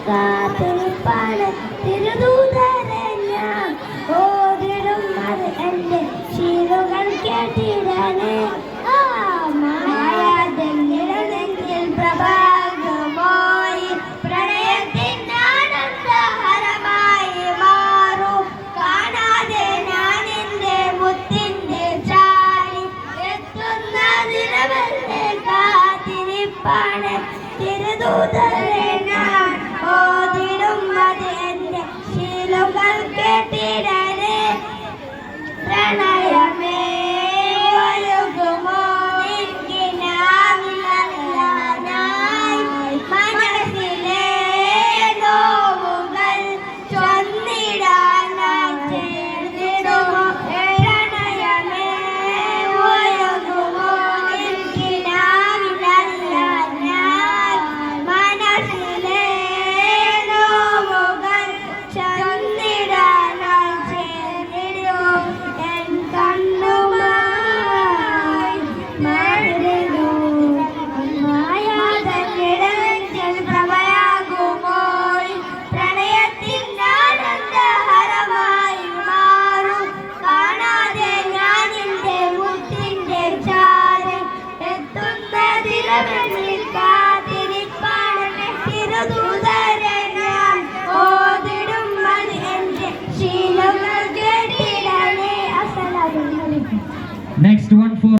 കാത്തിരിപ്പാണ് തിരുദൂതരെ ഞാൻ ഓതിടും അത് എൻ്റെ ശീലുകൾ കേട്ടിടാന് മായാതെങ്കിൽ പ്രഭാകമായി പ്രണയത്തിനാനന്ദഹരമായി മാറും കാണാതെ ഞാൻ എൻ്റെ മുത്തിൻ്റെ ചാരി എത്തുന്ന ദിനവല്ലേ കാത്തിരിപ്പാണ് തിരുദൂതരെ ഞാൻ ഓതിടും അത് എൻ്റെ ശീലുകൾ കേട്ടിടാന് പ്രണയമേ ഒഴുകുമോ നിൻകിനാവിലറിയാനായി മനസ്സിലെ നോവുകൾ ചൊന്നിടാനായി ചേർന്നിടുമോ പ്രണയമേ ഒഴുകുമോ നിൻകിനാവിലറിയാനായി മനസ്സിലെ നോവുകൾ ചൊന്നിടാനായി ചേർന്നിടുമോ എൻ കണ്ണുമായി മാറിടുമോ മായാതെ കിടങ്ങിൽ പ്രഭയാകുമോ പ്രണയത്തിൻ ആനന്ദഹരമായി മാറും കാണാതെ ഞാൻ എൻ്റെ മുത്തിൻ്റെ ചാരി എത്തുന്ന ദിനമെന്ന്